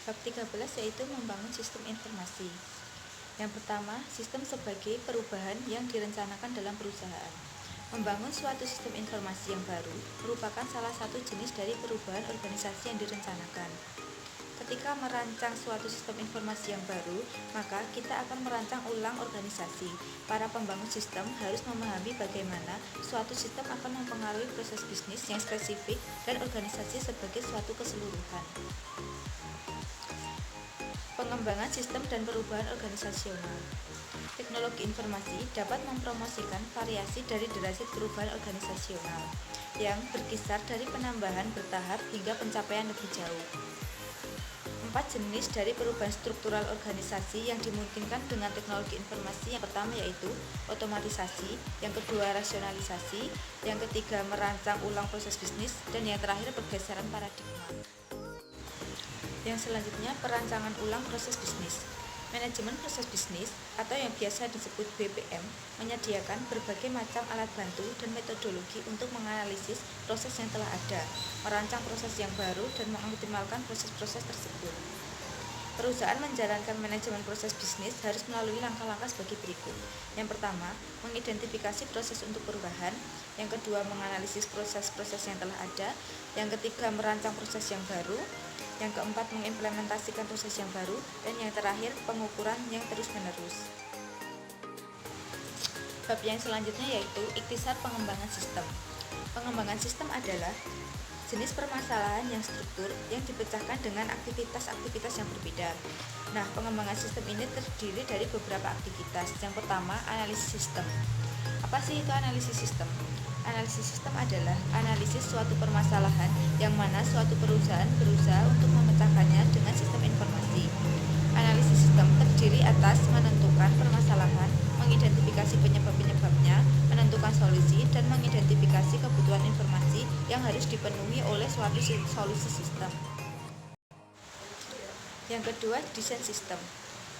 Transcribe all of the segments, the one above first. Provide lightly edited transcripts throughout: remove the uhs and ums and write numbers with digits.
Bab 13 yaitu membangun sistem informasi. Yang pertama, sistem sebagai perubahan yang direncanakan dalam perusahaan. Membangun suatu sistem informasi yang baru merupakan salah satu jenis dari perubahan organisasi yang direncanakan. Ketika merancang suatu sistem informasi yang baru, maka kita akan merancang ulang organisasi. Para pembangun sistem harus memahami bagaimana suatu sistem akan mempengaruhi proses bisnis yang spesifik dan organisasi sebagai suatu keseluruhan. Pengembangan sistem dan perubahan organisasional. Teknologi informasi dapat mempromosikan variasi dari derajat perubahan organisasional yang berkisar dari penambahan bertahap hingga pencapaian lebih jauh. 4 jenis dari perubahan struktural organisasi yang dimungkinkan dengan teknologi informasi. Yang pertama yaitu otomatisasi, yang kedua rasionalisasi, yang ketiga merancang ulang proses bisnis, dan yang terakhir pergeseran paradigma. Yang selanjutnya, perancangan ulang proses bisnis. Manajemen proses bisnis atau yang biasa disebut BPM menyediakan berbagai macam alat bantu dan metodologi untuk menganalisis proses yang telah ada, merancang proses yang baru, dan mengoptimalkan proses-proses tersebut. Perusahaan menjalankan manajemen proses bisnis harus melalui langkah-langkah sebagai berikut. Yang pertama, mengidentifikasi proses untuk perubahan. Yang kedua, menganalisis proses-proses yang telah ada. Yang ketiga, merancang proses yang baru. Yang keempat, mengimplementasikan proses yang baru. Dan yang terakhir, pengukuran yang terus-menerus. Bab yang selanjutnya yaitu ikhtisar pengembangan sistem. Pengembangan sistem adalah jenis permasalahan yang struktur yang dipecahkan dengan aktivitas-aktivitas yang berbeda. Nah, pengembangan sistem ini terdiri dari beberapa aktivitas. Yang pertama, analisis sistem. Apa sih itu analisis sistem? Analisis sistem adalah analisis suatu permasalahan yang mana suatu perusahaan berusaha untuk memecahkannya dengan sistem informasi. Analisis sistem terdiri atas menentukan permasalahan, mengidentifikasi penyebab-penyebabnya, menentukan solusi, dan mengidentifikasi kebutuhan informasi yang harus dipenuhi oleh suatu solusi sistem. Yang kedua, desain sistem.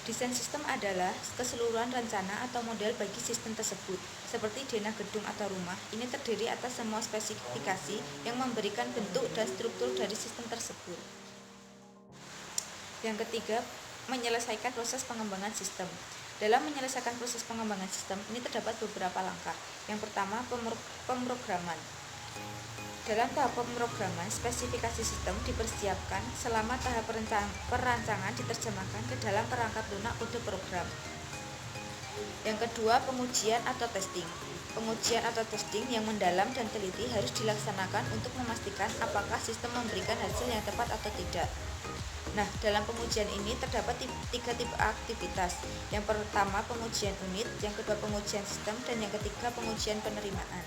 Desain sistem adalah keseluruhan rencana atau model bagi sistem tersebut, seperti denah gedung atau rumah. Ini terdiri atas semua spesifikasi yang memberikan bentuk dan struktur dari sistem tersebut. Yang ketiga, menyelesaikan proses pengembangan sistem. Dalam menyelesaikan proses pengembangan sistem, ini terdapat beberapa langkah. Yang pertama, pemrograman. Dalam tahap pemrograman, spesifikasi sistem dipersiapkan selama tahap perancangan diterjemahkan ke dalam perangkat lunak kode program. Yang kedua, pengujian atau testing. Pengujian atau testing yang mendalam dan teliti harus dilaksanakan untuk memastikan apakah sistem memberikan hasil yang tepat atau tidak. Nah, dalam pengujian ini terdapat 3 tipe aktivitas. Yang pertama, pengujian unit, yang kedua pengujian sistem, dan yang ketiga pengujian penerimaan.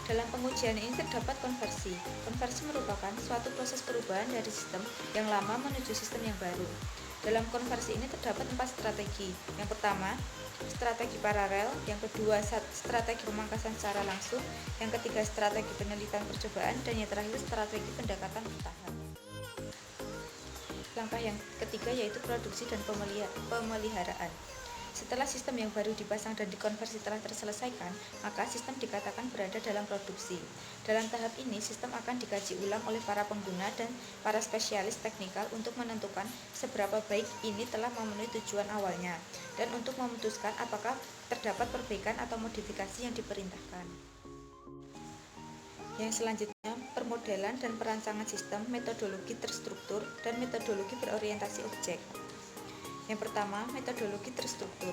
Dalam pengujian ini terdapat konversi. Konversi merupakan suatu proses perubahan dari sistem yang lama menuju sistem yang baru. Dalam konversi ini terdapat 4 strategi. Yang pertama, strategi paralel. Yang kedua, strategi pemangkasan secara langsung. Yang ketiga, strategi penelitian percobaan. Dan yang terakhir, strategi pendekatan bertahap. Langkah yang ketiga yaitu produksi dan pemeliharaan. Setelah sistem yang baru dipasang dan dikonversi telah terselesaikan, maka sistem dikatakan berada dalam produksi. Dalam tahap ini, sistem akan dikaji ulang oleh para pengguna dan para spesialis teknikal untuk menentukan seberapa baik ini telah memenuhi tujuan awalnya, dan untuk memutuskan apakah terdapat perbaikan atau modifikasi yang diperintahkan. Yang selanjutnya, permodelan dan perancangan sistem, metodologi terstruktur, dan metodologi berorientasi objek. Yang pertama, metodologi terstruktur.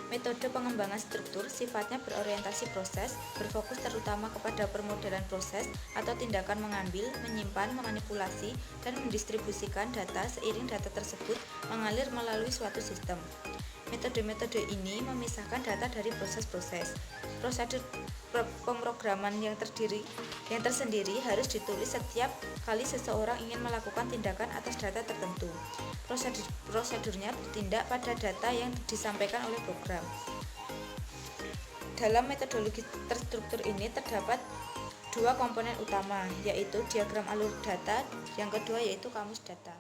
Metode pengembangan struktur sifatnya berorientasi proses, berfokus terutama kepada permodelan proses atau tindakan mengambil, menyimpan, memanipulasi, dan mendistribusikan data seiring data tersebut mengalir melalui suatu sistem. Metode-metode ini memisahkan data dari proses-proses. Prosedur pemrograman yang tersendiri harus ditulis setiap kali seseorang ingin melakukan tindakan atas data tertentu. Prosedurnya bertindak pada data yang disampaikan oleh program. Dalam metodologi terstruktur ini terdapat 2 komponen utama, yaitu diagram alur data, yang kedua yaitu kamus data.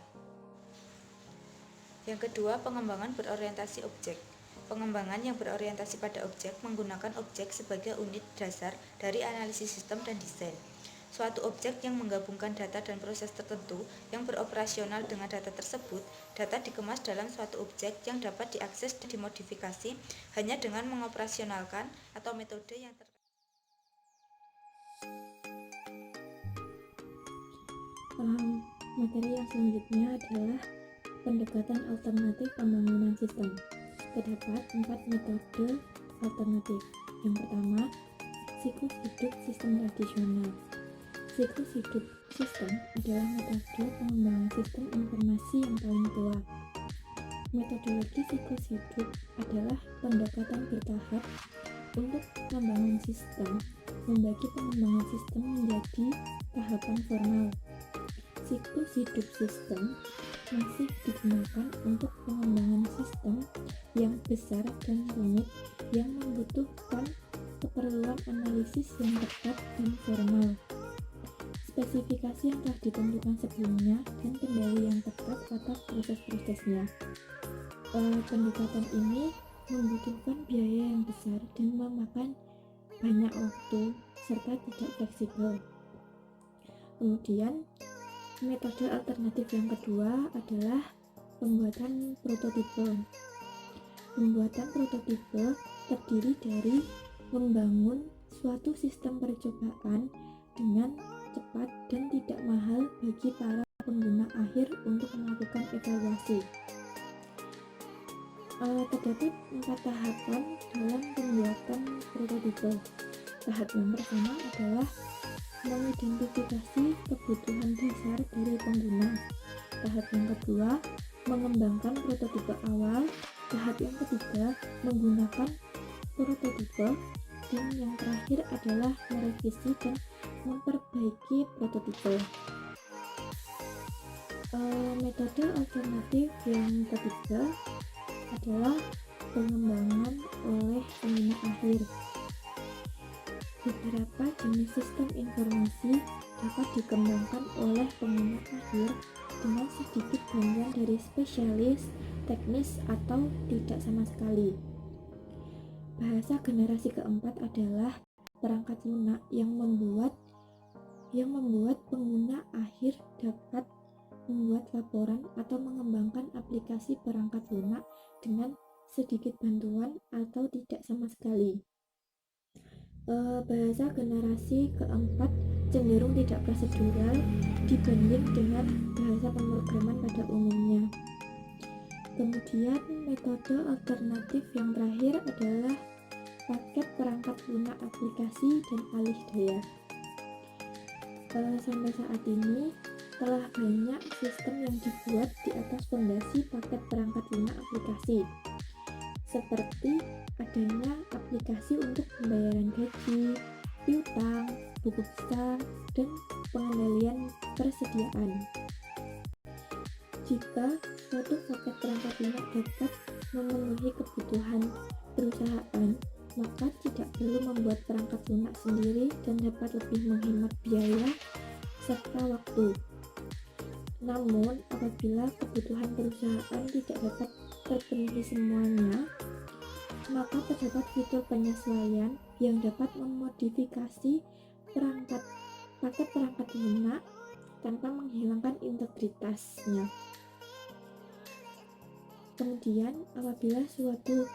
Yang kedua, pengembangan berorientasi objek. Pengembangan yang berorientasi pada objek menggunakan objek sebagai unit dasar dari analisis sistem dan desain. Suatu objek yang menggabungkan data dan proses tertentu yang beroperasional dengan data tersebut, data dikemas dalam suatu objek yang dapat diakses dan dimodifikasi hanya dengan mengoperasionalkan atau metode yang terkait. Materi yang selanjutnya adalah pendekatan alternatif pembangunan sistem. Terdapat 4 metode alternatif. Yang pertama, siklus hidup sistem tradisional. Siklus hidup sistem adalah metode pengembangan sistem informasi yang paling tua. Metodologi siklus hidup adalah pendekatan bertahap untuk membangun sistem, membagi pengembangan sistem menjadi tahapan formal. Siklus hidup sistem masih digunakan untuk pengembangan sistem yang besar dan rumit yang membutuhkan keperluan analisis yang ketat dan formal, spesifikasi yang telah ditentukan sebelumnya, dan kendali yang ketat atas proses-prosesnya. Pendekatan ini membutuhkan biaya yang besar dan memakan banyak waktu serta tidak fleksibel. Kemudian, metode alternatif yang kedua adalah pembuatan prototipe. Pembuatan prototipe terdiri dari membangun suatu sistem percobaan dengan cepat dan tidak mahal bagi para pengguna akhir untuk melakukan evaluasi. Terdapat 4 tahapan dalam pembuatan prototipe. Tahap yang pertama adalah mengidentifikasi kebutuhan dasar dari pengguna. Tahap yang kedua, mengembangkan prototipe awal. Tahap yang ketiga, menggunakan prototipe. Dan yang terakhir adalah merevisi dan memperbaiki prototipe. Metode alternatif yang ketiga adalah pengembangan oleh pengguna akhir. Beberapa jenis sistem informasi dapat dikembangkan oleh pengguna akhir dengan sedikit bantuan dari spesialis, teknis, atau tidak sama sekali. Bahasa generasi keempat adalah perangkat lunak yang membuat pengguna akhir dapat membuat laporan atau mengembangkan aplikasi perangkat lunak dengan sedikit bantuan atau tidak sama sekali. Bahasa generasi keempat cenderung tidak prosedural dibanding dengan bahasa pemrograman pada umumnya. Kemudian metode alternatif yang terakhir adalah paket perangkat lunak aplikasi dan alih daya. Sampai saat ini telah banyak sistem yang dibuat di atas fondasi paket perangkat lunak aplikasi, seperti adanya aplikasi untuk pembayaran gaji, piutang, buku besar, dan pengendalian persediaan. Jika suatu paket perangkat lunak dapat memenuhi kebutuhan perusahaan, maka tidak perlu membuat perangkat lunak sendiri dan dapat lebih menghemat biaya serta waktu. Namun, apabila kebutuhan perusahaan tidak dapat terpenuhi semuanya, maka terdapat fitur penyesuaian yang dapat memodifikasi paket perangkat lunak tanpa menghilangkan integritasnya. Kemudian, apabila suatu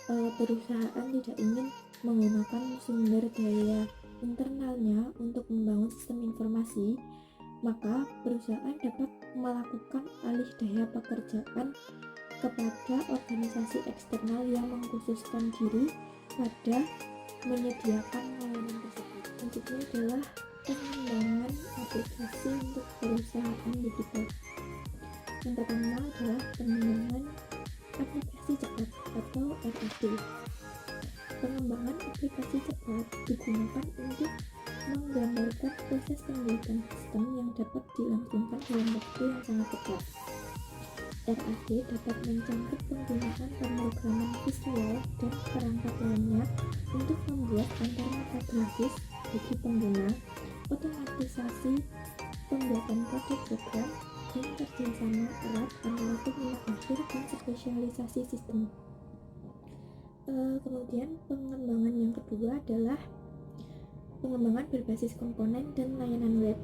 perusahaan tidak ingin menggunakan sumber daya internalnya untuk membangun sistem informasi, maka perusahaan dapat melakukan alih daya pekerjaan kepada organisasi eksternal yang mengkhususkan diri pada menyediakan layanan tersebut. Selanjutnya adalah pengembangan aplikasi untuk perusahaan digital. Yang pertama adalah pengembangan aplikasi cepat atau RAP. Pengembangan aplikasi cepat digunakan untuk menggambarkan proses pembuatan sistem yang dapat dilangsungkan dalam waktu yang sangat cepat. RAP dapat mencakup penggunaan pemrograman visual dan perangkat lainnya untuk membuat antarmata grafis bagi pengguna, otomatisasi pembuatan kode program, dan kerjasama erat antara pengguna akhir dan spesialisasi sistem. Kemudian pengembangan yang kedua adalah Pengembangan berbasis komponen dan layanan web.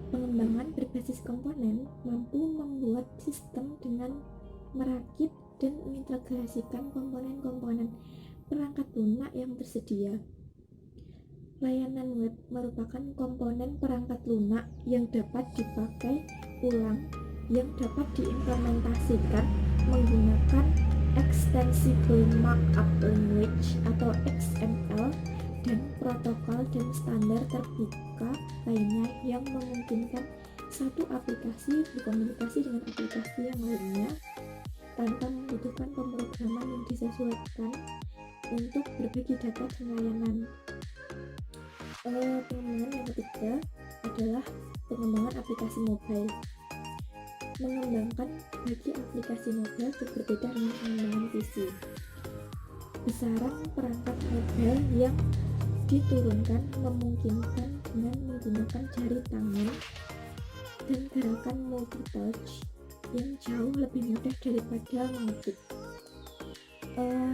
Pengembangan berbasis komponen mampu membuat sistem dengan merakit dan mengintegrasikan komponen-komponen perangkat lunak yang tersedia. Layanan web merupakan komponen perangkat lunak yang dapat dipakai ulang, yang dapat diimplementasikan menggunakan Extensible Markup Language atau XML dan protokol dan standar terbuka lainnya yang memungkinkan satu aplikasi berkomunikasi dengan aplikasi yang lainnya tanpa membutuhkan pemrograman yang disesuaikan untuk berbagi data dan layanan. Pengembangan yang ketiga adalah pengembangan aplikasi mobile. Mengembangkan bagi aplikasi mobile berbeda dengan pengembangan PC. Besaran perangkat mobile yang diturunkan memungkinkan dengan menggunakan jari tangan dan gerakan multi-touch yang jauh lebih mudah daripada mengetik.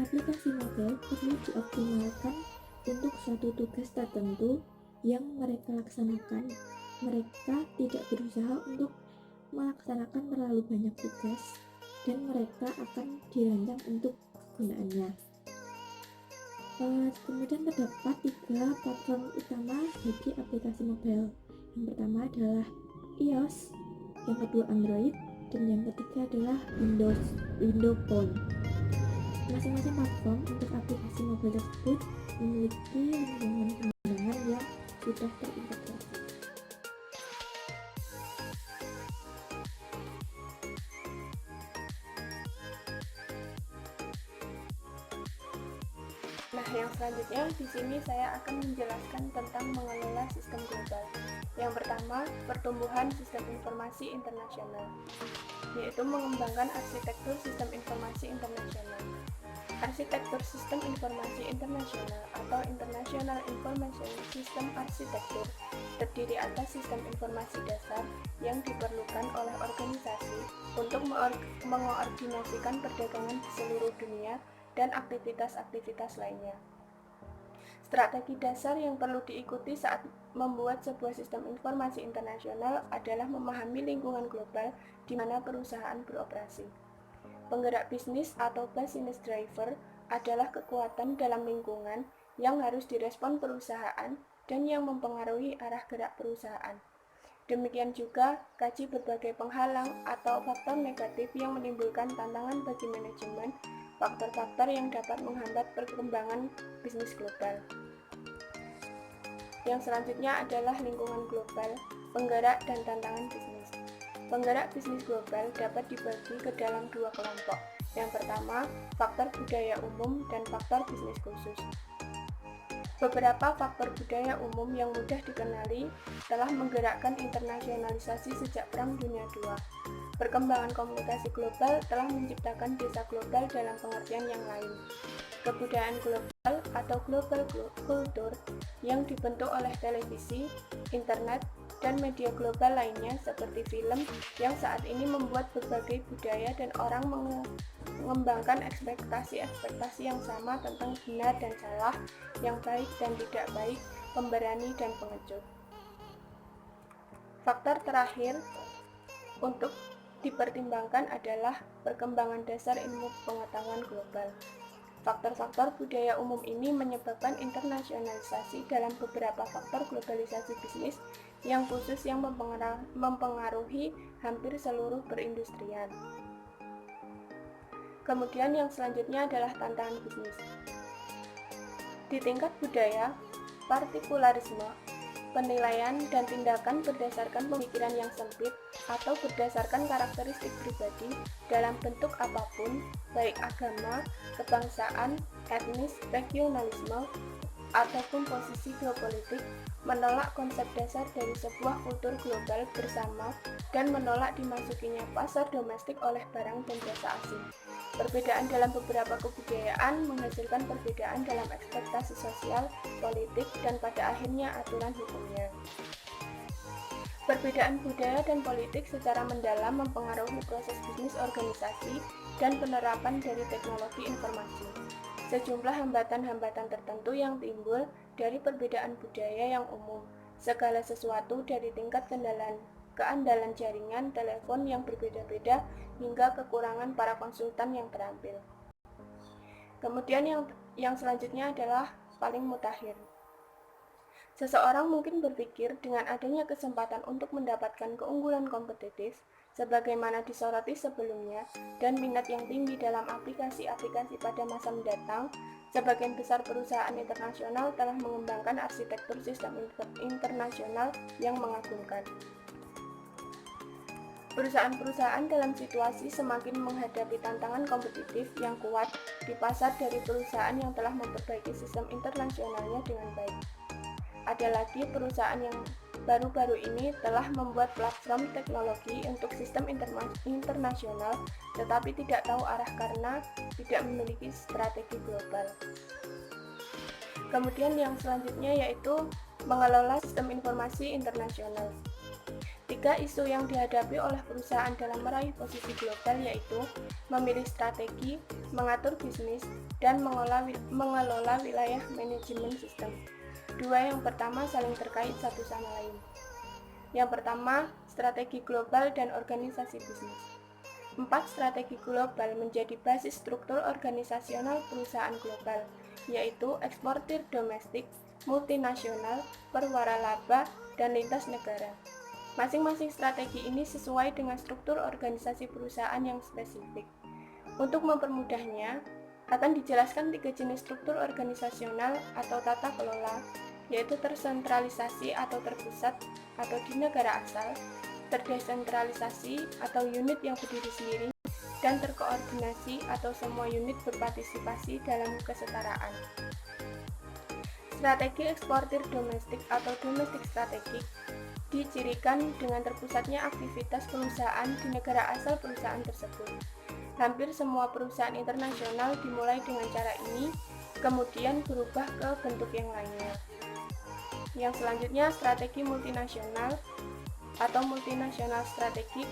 Aplikasi mobile perlu dioptimalkan untuk suatu tugas tertentu yang mereka laksanakan. Mereka tidak berusaha untuk melaksanakan terlalu banyak tugas dan mereka akan dirancang untuk kegunaannya. Kemudian terdapat 3 platform utama bagi aplikasi mobile. Yang pertama adalah iOS, yang kedua Android, dan yang ketiga adalah Windows Phone. Masing-masing platform untuk aplikasi mobile tersebut memiliki lingkungan pengembangan yang sudah terintegrasi. Nah, yang selanjutnya di sini saya akan menjelaskan tentang mengelola sistem global. Yang pertama, pertumbuhan sistem informasi internasional, yaitu mengembangkan arsitektur sistem informasi internasional. Arsitektur sistem informasi internasional atau International Information System Architecture terdiri atas sistem informasi dasar yang diperlukan oleh organisasi untuk mengoordinasikan perdagangan di seluruh dunia dan aktivitas-aktivitas lainnya. Strategi dasar yang perlu diikuti saat membuat sebuah sistem informasi internasional adalah memahami lingkungan global di mana perusahaan beroperasi. Penggerak bisnis atau business driver adalah kekuatan dalam lingkungan yang harus direspon perusahaan dan yang mempengaruhi arah gerak perusahaan. Demikian juga, kaji berbagai penghalang atau faktor negatif yang menimbulkan tantangan bagi manajemen, faktor-faktor yang dapat menghambat perkembangan bisnis global. Yang selanjutnya adalah lingkungan global, penggerak dan tantangan bisnis. Penggerak bisnis global dapat dibagi ke dalam 2 kelompok. Yang pertama, faktor budaya umum dan faktor bisnis khusus. Beberapa faktor budaya umum yang mudah dikenali telah menggerakkan internasionalisasi sejak Perang Dunia II. Perkembangan komunikasi global telah menciptakan desa global dalam pengertian yang lain. Kebudayaan global atau global culture yang dibentuk oleh televisi, internet, dan media global lainnya seperti film yang saat ini membuat berbagai budaya dan orang mengembangkan ekspektasi-ekspektasi yang sama tentang benar dan salah, yang baik dan tidak baik, pemberani dan pengecut. Faktor terakhir untuk dipertimbangkan adalah perkembangan dasar ilmu pengetahuan global. Faktor-faktor budaya umum ini menyebabkan internasionalisasi dalam beberapa faktor globalisasi bisnis yang khusus yang mempengaruhi hampir seluruh perindustrian. Kemudian yang selanjutnya adalah tantangan bisnis. Di tingkat budaya, partikularisme, penilaian dan tindakan berdasarkan pemikiran yang sempit atau berdasarkan karakteristik pribadi dalam bentuk apapun, baik agama, kebangsaan, etnis, regionalisme, ataupun posisi geopolitik, menolak konsep dasar dari sebuah kultur global bersama dan menolak dimasukinya pasar domestik oleh barang dan jasa asing. Perbedaan dalam beberapa kebudayaan menghasilkan perbedaan dalam ekspektasi sosial, politik, dan pada akhirnya aturan hukumnya. Perbedaan budaya dan politik secara mendalam mempengaruhi proses bisnis organisasi dan penerapan dari teknologi informasi. Sejumlah hambatan-hambatan tertentu yang timbul dari perbedaan budaya yang umum, segala sesuatu dari tingkat keandalan jaringan telepon yang berbeda-beda hingga kekurangan para konsultan yang terampil. Kemudian yang selanjutnya adalah paling mutakhir. Seseorang mungkin berpikir dengan adanya kesempatan untuk mendapatkan keunggulan kompetitif, sebagaimana disoroti sebelumnya, dan minat yang tinggi dalam aplikasi-aplikasi pada masa mendatang, sebagian besar perusahaan internasional telah mengembangkan arsitektur sistem internasional yang mengagumkan. Perusahaan-perusahaan dalam situasi semakin menghadapi tantangan kompetitif yang kuat di pasar dari perusahaan yang telah memperbaiki sistem internasionalnya dengan baik. Ada lagi perusahaan yang baru-baru ini telah membuat platform teknologi untuk sistem internasional tetapi tidak tahu arah karena tidak memiliki strategi global. Kemudian yang selanjutnya yaitu mengelola sistem informasi internasional. 3 isu yang dihadapi oleh perusahaan dalam meraih posisi global yaitu memilih strategi, mengatur bisnis, dan mengelola wilayah manajemen sistem. 2 yang pertama saling terkait satu sama lain. Yang pertama, strategi global dan organisasi bisnis. 4 strategi global menjadi basis struktur organisasional perusahaan global, yaitu eksportir domestik, multinasional, perwaralaba, dan lintas negara. Masing-masing strategi ini sesuai dengan struktur organisasi perusahaan yang spesifik. Untuk mempermudahnya, akan dijelaskan 3 jenis struktur organisasional atau tata kelola, yaitu tersentralisasi atau terpusat atau di negara asal, terdesentralisasi atau unit yang berdiri sendiri, dan terkoordinasi atau semua unit berpartisipasi dalam kesetaraan. Strategi eksportir domestik atau domestic strategic dicirikan dengan terpusatnya aktivitas perusahaan di negara asal perusahaan tersebut. Hampir semua perusahaan internasional dimulai dengan cara ini, kemudian berubah ke bentuk yang lainnya. Yang selanjutnya, strategi multinasional atau multinasional strategik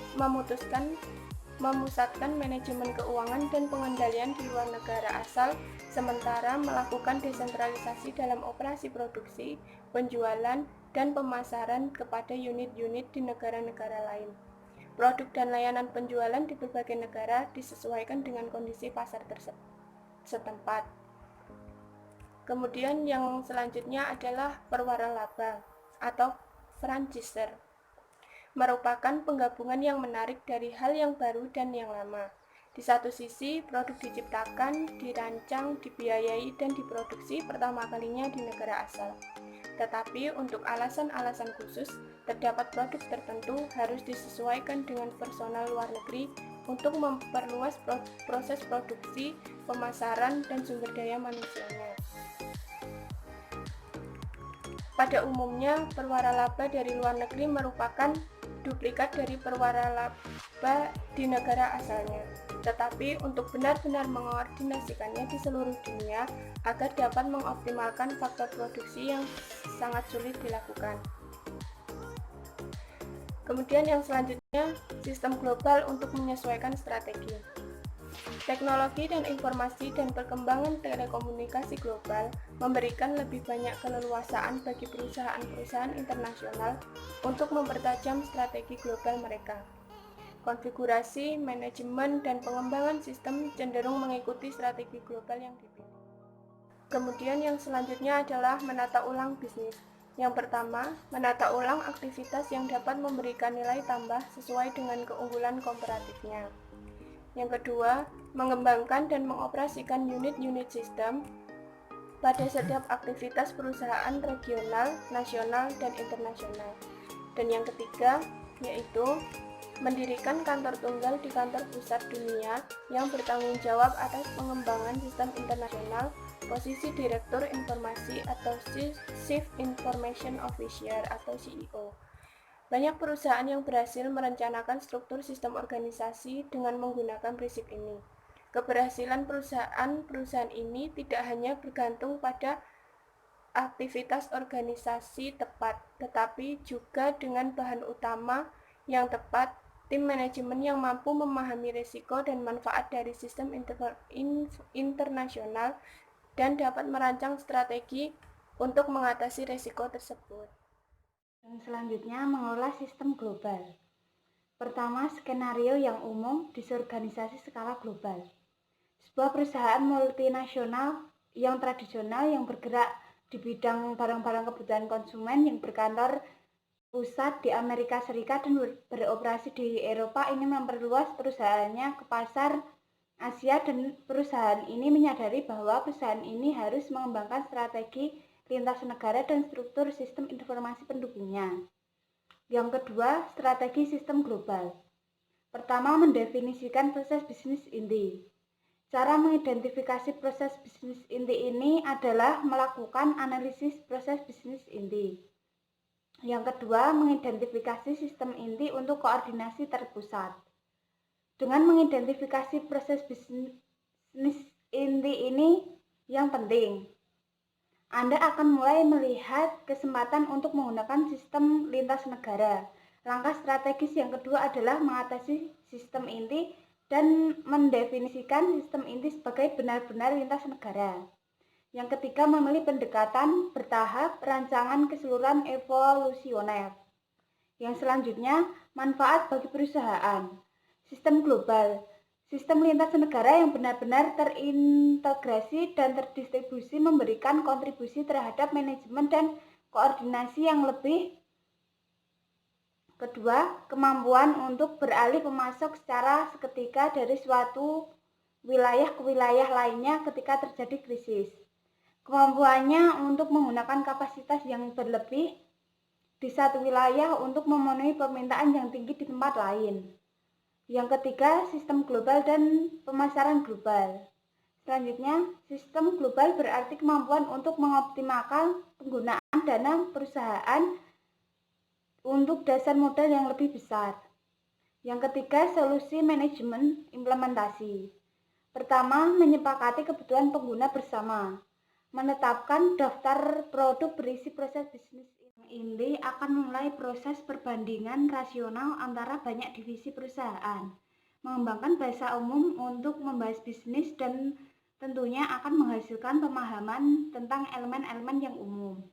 memusatkan manajemen keuangan dan pengendalian di luar negara asal, sementara melakukan desentralisasi dalam operasi produksi, penjualan, dan pemasaran kepada unit-unit di negara-negara lain. Produk dan layanan penjualan di berbagai negara disesuaikan dengan kondisi pasar setempat. Kemudian yang selanjutnya adalah perwaralaba atau franchisor. Merupakan penggabungan yang menarik dari hal yang baru dan yang lama. Di satu sisi, produk diciptakan, dirancang, dibiayai, dan diproduksi pertama kalinya di negara asal. Tetapi untuk alasan-alasan khusus, terdapat produk tertentu harus disesuaikan dengan personal luar negeri untuk memperluas proses produksi, pemasaran, dan sumber daya manusianya. Pada umumnya, perwaralaba dari luar negeri merupakan duplikat dari perwaralaba di negara asalnya. Tetapi untuk benar-benar mengkoordinasikannya di seluruh dunia agar dapat mengoptimalkan faktor produksi yang sangat sulit dilakukan. Kemudian yang selanjutnya, sistem global untuk menyesuaikan strategi. Teknologi dan informasi dan perkembangan telekomunikasi global memberikan lebih banyak keleluasaan bagi perusahaan-perusahaan internasional untuk mempertajam strategi global mereka. Konfigurasi, manajemen, dan pengembangan sistem cenderung mengikuti strategi global yang dipilih. Kemudian yang selanjutnya adalah menata ulang bisnis. Yang pertama, menata ulang aktivitas yang dapat memberikan nilai tambah sesuai dengan keunggulan komparatifnya. Yang kedua, mengembangkan dan mengoperasikan unit-unit sistem pada setiap aktivitas perusahaan regional, nasional, dan internasional. Dan yang ketiga, yaitu mendirikan kantor tunggal di kantor pusat dunia yang bertanggung jawab atas pengembangan sistem internasional, posisi Direktur Informasi atau Chief Information Officer atau CEO. Banyak perusahaan yang berhasil merencanakan struktur sistem organisasi dengan menggunakan prinsip ini. Keberhasilan perusahaan ini tidak hanya bergantung pada aktivitas organisasi tepat, tetapi juga dengan bahan utama yang tepat, tim manajemen yang mampu memahami risiko dan manfaat dari sistem internasional dan dapat merancang strategi untuk mengatasi risiko tersebut. Dan selanjutnya, mengelola sistem global. Pertama, skenario yang umum disorganisasi skala global. Sebuah perusahaan multinasional yang tradisional yang bergerak di bidang barang-barang kebutuhan konsumen yang berkantor pusat di Amerika Serikat dan beroperasi di Eropa ini memperluas perusahaannya ke pasar Asia, dan perusahaan ini menyadari bahwa perusahaan ini harus mengembangkan strategi lintas negara dan struktur sistem informasi pendukungnya. Yang kedua, strategi sistem global. Pertama, mendefinisikan proses bisnis inti. Cara mengidentifikasi proses bisnis inti ini adalah melakukan analisis proses bisnis inti. Yang kedua, mengidentifikasi sistem inti untuk koordinasi terpusat. Dengan mengidentifikasi proses bisnis inti ini yang penting, Anda akan mulai melihat kesempatan untuk menggunakan sistem lintas negara. Langkah strategis yang kedua adalah mengatasi sistem inti dan mendefinisikan sistem inti sebagai benar-benar lintas negara. Yang ketiga, memilih pendekatan bertahap, rancangan keseluruhan evolusioner. Yang selanjutnya, manfaat bagi perusahaan. Sistem global. Sistem lintas negara yang benar-benar terintegrasi dan terdistribusi memberikan kontribusi terhadap manajemen dan koordinasi yang lebih. Kedua, kemampuan untuk beralih pemasok secara seketika dari suatu wilayah ke wilayah lainnya ketika terjadi krisis. Kemampuannya untuk menggunakan kapasitas yang berlebih di satu wilayah untuk memenuhi permintaan yang tinggi di tempat lain. Yang ketiga, sistem global dan pemasaran global. Selanjutnya, sistem global berarti kemampuan untuk mengoptimalkan penggunaan dana perusahaan untuk dasar modal yang lebih besar. Yang ketiga, solusi manajemen implementasi. Pertama, menyepakati kebutuhan pengguna bersama. Menetapkan daftar produk berisi proses bisnis inti akan memulai proses perbandingan rasional antara banyak divisi perusahaan, mengembangkan bahasa umum untuk membahas bisnis, dan tentunya akan menghasilkan pemahaman tentang elemen-elemen yang umum.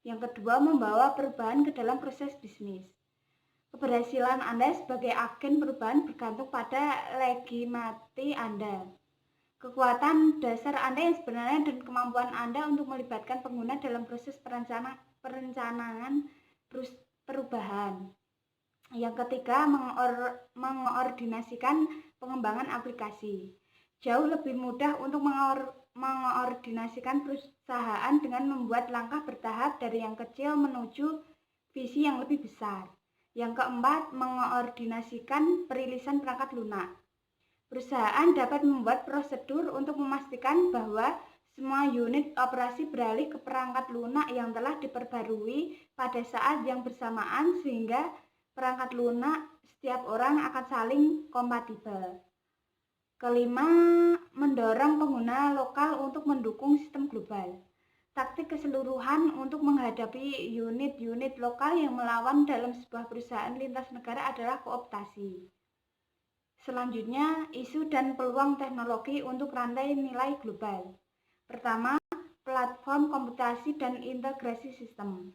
Yang kedua, membawa perubahan ke dalam proses bisnis. Keberhasilan Anda sebagai agen perubahan bergantung pada legitimasi Anda, kekuatan dasar Anda yang sebenarnya, dan kemampuan Anda untuk melibatkan pengguna dalam proses perencanaan perubahan. Yang ketiga, mengoordinasikan pengembangan aplikasi. Jauh lebih mudah untuk mengoordinasikan perusahaan dengan membuat langkah bertahap dari yang kecil menuju visi yang lebih besar. Yang keempat, mengoordinasikan perilisan perangkat lunak. Perusahaan dapat membuat prosedur untuk memastikan bahwa semua unit operasi beralih ke perangkat lunak yang telah diperbarui pada saat yang bersamaan, sehingga perangkat lunak setiap orang akan saling kompatibel. Kelima, mendorong pengguna lokal untuk mendukung sistem global. Taktik keseluruhan untuk menghadapi unit-unit lokal yang melawan dalam sebuah perusahaan lintas negara adalah kooptasi. Selanjutnya, isu dan peluang teknologi untuk rantai nilai global. Pertama, platform komputasi dan integrasi sistem.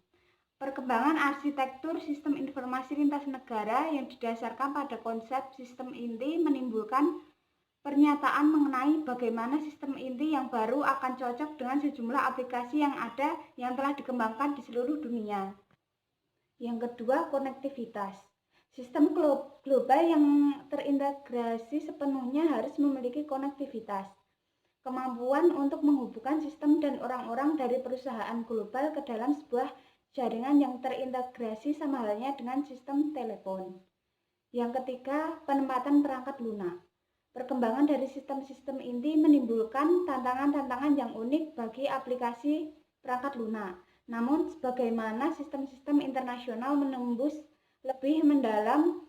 Perkembangan arsitektur sistem informasi lintas negara yang didasarkan pada konsep sistem inti menimbulkan pernyataan mengenai bagaimana sistem inti yang baru akan cocok dengan sejumlah aplikasi yang ada yang telah dikembangkan di seluruh dunia. Yang kedua, konektivitas. Sistem global yang terintegrasi sepenuhnya harus memiliki konektivitas. Kemampuan untuk menghubungkan sistem dan orang-orang dari perusahaan global ke dalam sebuah jaringan yang terintegrasi sama halnya dengan sistem telepon. Yang ketiga, penempatan perangkat lunak. Perkembangan dari sistem-sistem inti menimbulkan tantangan-tantangan yang unik bagi aplikasi perangkat lunak. Namun, sebagaimana sistem-sistem internasional menembus lebih mendalam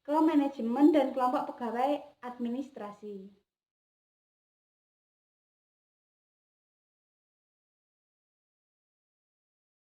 ke manajemen dan kelompok pegawai administrasi.